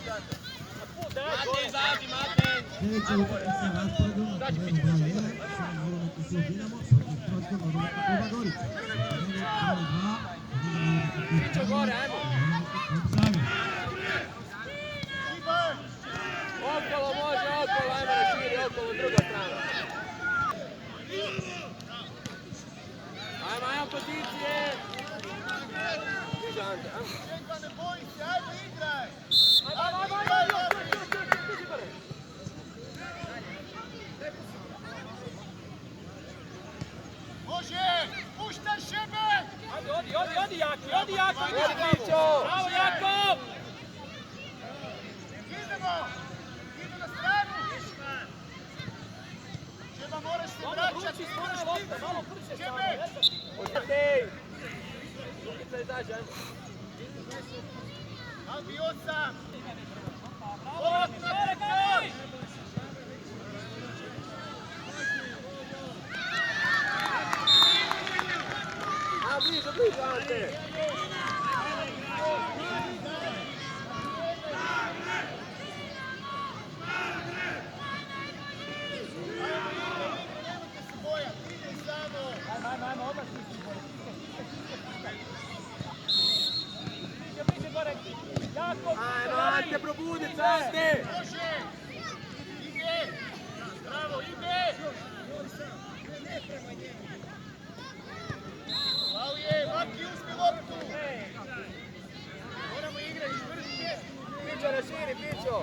Mate, izađi, Mate! Sljedeća utakmica rasporedom na terenu broj 1 sa Nogometni klub Dinamo protiv Nogometnog kluba Gorica. Na terenu broj 2 Pićo gore, ajmo! Okolo može, okolo, ajmo da širi, okolo, druga strana. Ajmo pozicije! Stiže Ante, ajmo! Ne boj se, ajmo igraj! Može! Puštaj šebe! Odi Jakov! Bravo Jakov! Idemo! Idu na stranu! Šeba moraš se vraćati! Šebe! Odi! Rukica izađe, ajmo! Albi 8! Bliže, Ante! Ajmo, Ante, probudi se, Ante! Može! Ide! Bravo, ide! Slavije, Maki, uzmi loptu! Moramo igrati čvršće! Pićo, raširi, Pićo!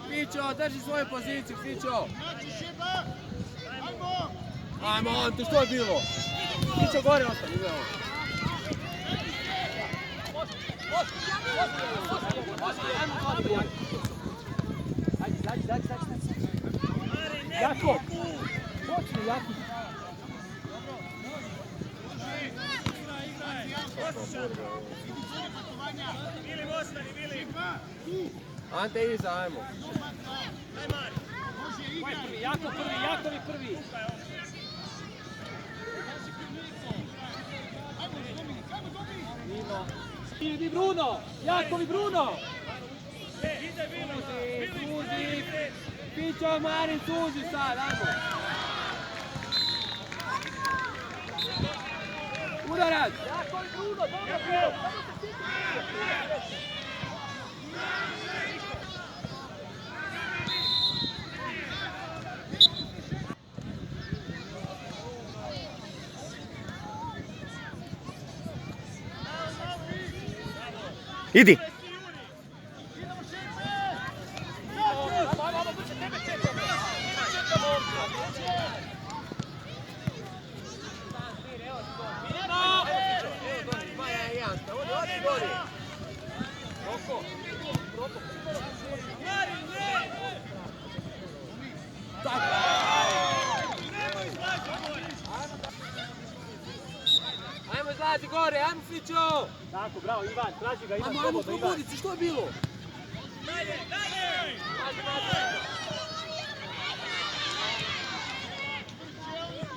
Pićo, drži svoju poziciju, Pićo! Znači Šeba! Ajmo! Ajmo, Ante, što je bilo? Pićo, gore ostane, idemo! Jako! Počne, Jako! Ante, iza, ajmo! Jakov je prvi! Idi Bruno! Jakov i Bruno! Suzi! Pićo, Marin, suzi sad, ajmo! Udarac! Jakov i Bruno, dobro! Idi! Ajmo izlazi gore, ajmo Fićo! Tako, bravo, Ivan, traži ga, Ivan, Ajmo, probudi se, što je bilo?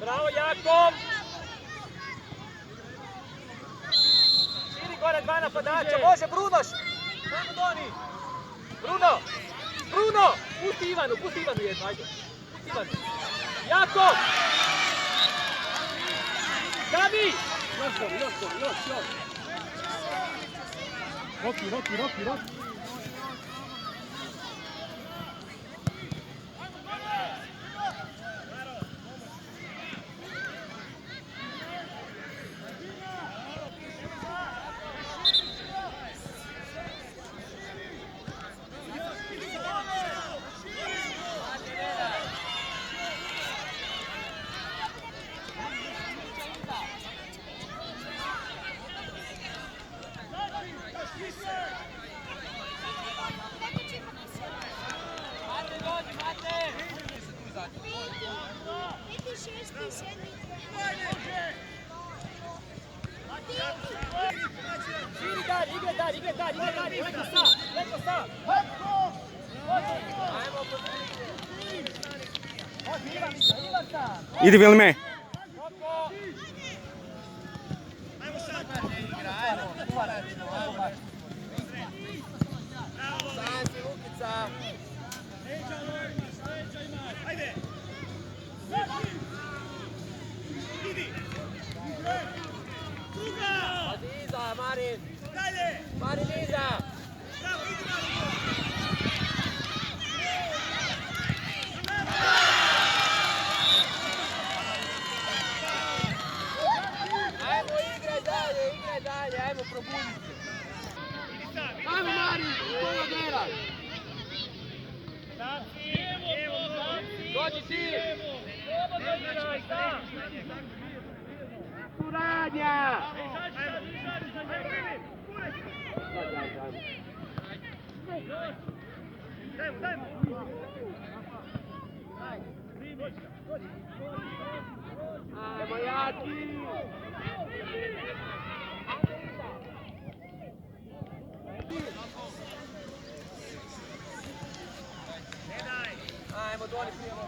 Bravo, Jakov! Širi gore dva napadača, može Brunoš! Ajmo Doni! Bruno! Bruno! Pusti Ivanu jedno, ajde! Pusti Ivanu! Jakov! Gabi! Još! Roki! Idi Vilme! probudi se. Ajmo Marin, koga dela? Dođi ti! Suradnja! Ajmo Jaki! Ajmo Doni prijemo.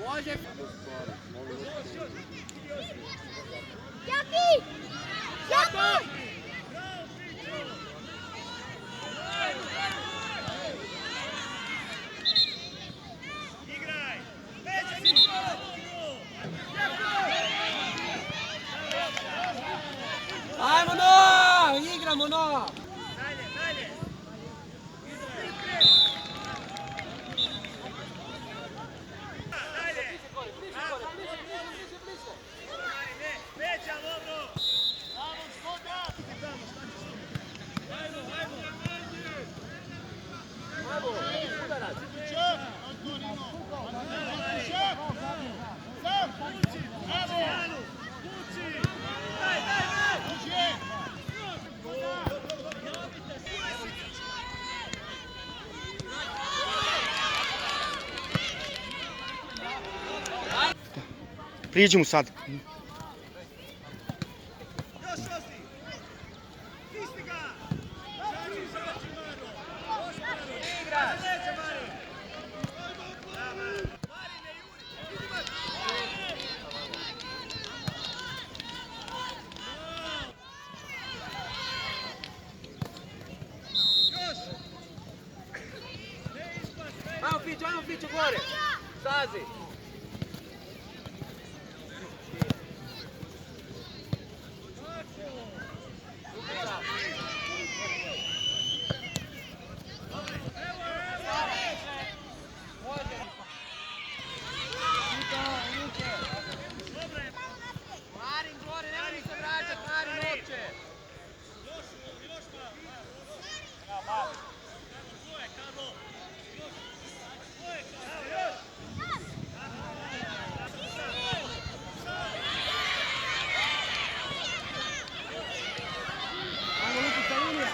Može! Jaki! Jaki! Ajmo no! Igramo no! Priđi mu sad. Ajmo Fiću gore! Stazi! Marin gore, nemoj mi se vraćat, Marin uopće! Ajmo Lukica linija!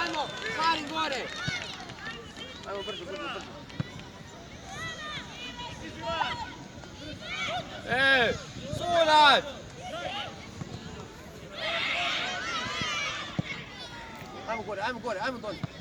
Ajmo, Marin gore! Ajmo brzo! Sulad! Ajmo gore, ajmo Doni!